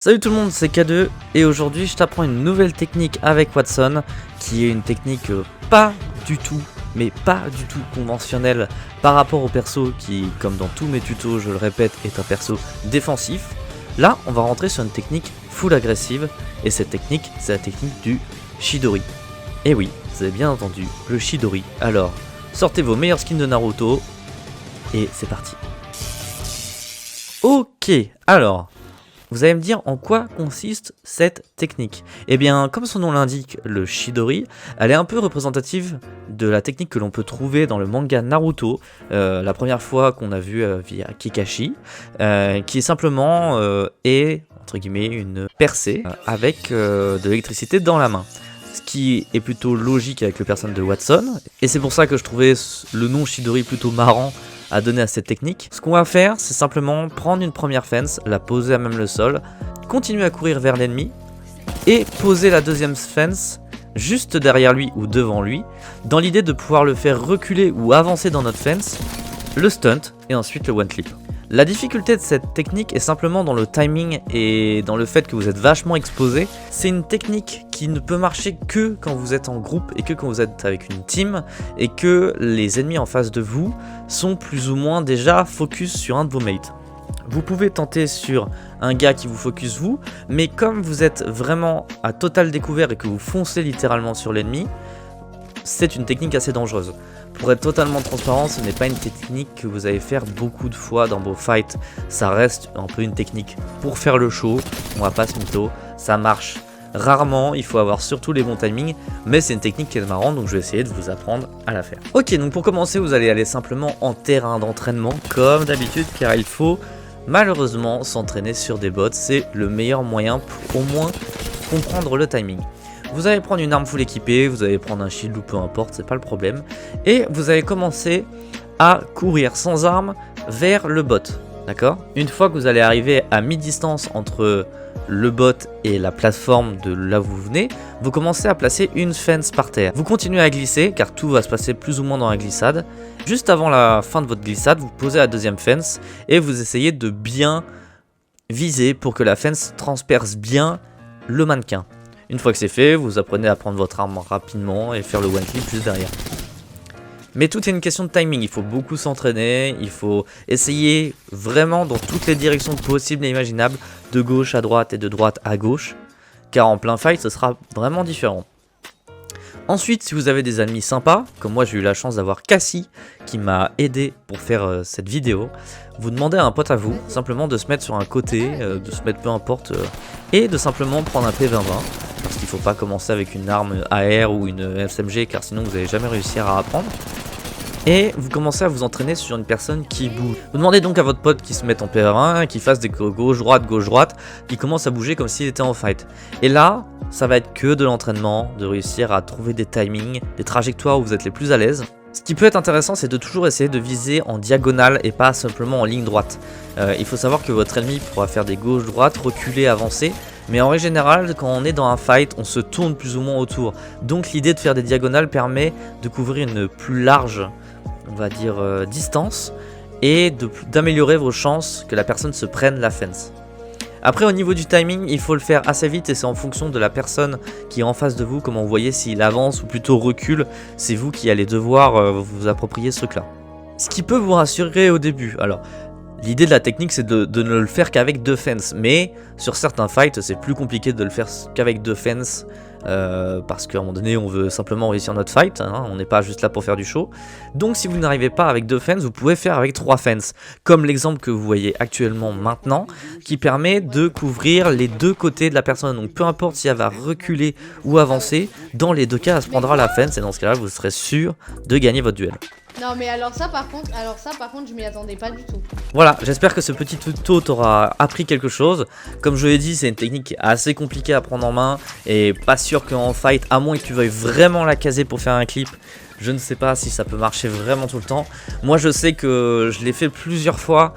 Salut tout le monde, c'est K2 et aujourd'hui je t'apprends une nouvelle technique avec Watson qui est une technique pas du tout conventionnelle par rapport au perso qui, comme dans tous mes tutos, je le répète, est un perso défensif. Là, on va rentrer sur une technique full agressive et cette technique, c'est la technique du Chidori. Et oui, vous avez bien entendu, le Chidori. Alors, sortez vos meilleurs skins de Naruto et c'est parti. Ok, alors... Vous allez me dire en quoi consiste cette technique. Eh bien, comme son nom l'indique, le Chidori, elle est un peu représentative de la technique que l'on peut trouver dans le manga Naruto, la première fois qu'on a vu via Kakashi, qui est simplement entre guillemets une percée avec de l'électricité dans la main. Ce qui est plutôt logique avec le personnage de Watson, et c'est pour ça que je trouvais le nom Chidori plutôt marrant à donner à cette technique. Ce qu'on va faire, c'est simplement prendre une première fence, la poser à même le sol, continuer à courir vers l'ennemi, et poser la deuxième fence juste derrière lui ou devant lui, dans l'idée de pouvoir le faire reculer ou avancer dans notre fence, le stunt, et ensuite le one clip. La difficulté de cette technique est simplement dans le timing et dans le fait que vous êtes vachement exposé. C'est une technique qui ne peut marcher que quand vous êtes en groupe et que quand vous êtes avec une team et que les ennemis en face de vous sont plus ou moins déjà focus sur un de vos mates. Vous pouvez tenter sur un gars qui vous focus vous, mais comme vous êtes vraiment à total découvert et que vous foncez littéralement sur l'ennemi, c'est une technique assez dangereuse. Pour être totalement transparent, ce n'est pas une technique que vous allez faire beaucoup de fois dans vos fights. Ça reste un peu une technique pour faire le show, on va pas se mytho, ça marche rarement, il faut avoir surtout les bons timings, mais c'est une technique qui est marrante, donc je vais essayer de vous apprendre à la faire. Ok, donc pour commencer, vous allez aller simplement en terrain d'entraînement, comme d'habitude, car il faut malheureusement s'entraîner sur des bots, c'est le meilleur moyen pour au moins comprendre le timing. Vous allez prendre une arme full équipée, vous allez prendre un shield ou peu importe, c'est pas le problème. Et vous allez commencer à courir sans arme vers le bot, d'accord? Une fois que vous allez arriver à mi-distance entre le bot et la plateforme de là où vous venez, vous commencez à placer une fence par terre. Vous continuez à glisser, car tout va se passer plus ou moins dans la glissade. Juste avant la fin de votre glissade, vous posez la deuxième fence et vous essayez de bien viser pour que la fence transperce bien le mannequin. Une fois que c'est fait, vous apprenez à prendre votre arme rapidement et faire le one clip juste derrière. Mais tout est une question de timing, il faut beaucoup s'entraîner, il faut essayer vraiment dans toutes les directions possibles et imaginables, de gauche à droite et de droite à gauche, car en plein fight ce sera vraiment différent. Ensuite, si vous avez des ennemis sympas, comme moi j'ai eu la chance d'avoir Cassie qui m'a aidé pour faire cette vidéo, vous demandez à un pote à vous simplement de se mettre sur un côté, de se mettre peu importe, et de simplement prendre un P2020, parce qu'il ne faut pas commencer avec une arme AR ou une SMG car sinon vous n'allez jamais réussir à apprendre. Et vous commencez à vous entraîner sur une personne qui bouge. Vous demandez donc à votre pote qui se mette en PR1, qui fasse des gauche-droite, qui commence à bouger comme s'il était en fight. Et là, ça va être que de l'entraînement, de réussir à trouver des timings, des trajectoires où vous êtes les plus à l'aise. Ce qui peut être intéressant, c'est de toujours essayer de viser en diagonale et pas simplement en ligne droite. Il faut savoir que votre ennemi pourra faire des gauche-droite, reculer, avancer. Mais en règle générale, quand on est dans un fight, on se tourne plus ou moins autour. Donc l'idée de faire des diagonales permet de couvrir une plus large, on va dire, distance et d'améliorer vos chances que la personne se prenne la fence. Après, au niveau du timing, il faut le faire assez vite et c'est en fonction de la personne qui est en face de vous, comment vous voyez s'il avance ou plutôt recule, c'est vous qui allez devoir vous approprier ce truc-là. Ce qui peut vous rassurer au début. Alors, l'idée de la technique, c'est de ne le faire qu'avec deux fences, mais sur certains fights, c'est plus compliqué de le faire qu'avec deux fences, parce qu'à un moment donné, on veut simplement réussir notre fight, hein, on n'est pas juste là pour faire du show. Donc si vous n'arrivez pas avec deux fences, vous pouvez faire avec trois fences, comme l'exemple que vous voyez actuellement maintenant, qui permet de couvrir les deux côtés de la personne. Donc peu importe si elle va reculer ou avancer, dans les deux cas, elle se prendra la fence, et dans ce cas-là, vous serez sûr de gagner votre duel. Non mais alors ça par contre je m'y attendais pas du tout. Voilà, j'espère que ce petit tuto t'aura appris quelque chose. Comme je l'ai dit, c'est une technique assez compliquée à prendre en main et pas sûr qu'en fight, à moins que tu veuilles vraiment la caser pour faire un clip, Je ne sais pas si ça peut marcher vraiment tout le temps. Moi je sais que je l'ai fait plusieurs fois,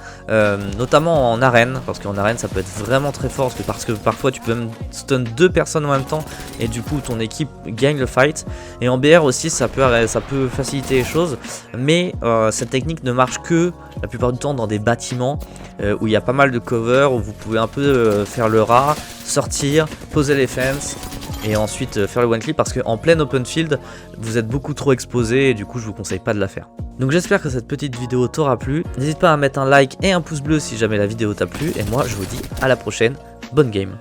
notamment en arène, parce qu'en arène ça peut être vraiment très fort, parce que parfois tu peux même stun 2 personnes en même temps et du coup ton équipe gagne le fight. Et en BR aussi ça peut faciliter les choses, mais cette technique ne marche que la plupart du temps dans des bâtiments où il y a pas mal de cover, où vous pouvez un peu faire le rat, sortir, poser les fences et ensuite faire le one clip, parce qu'en plein open field vous êtes beaucoup trop exposé et du coup je vous conseille pas de la faire. Donc j'espère que cette petite vidéo t'aura plu, n'hésite pas à mettre un like et un pouce bleu si jamais la vidéo t'a plu, et moi je vous dis à la prochaine, bonne game.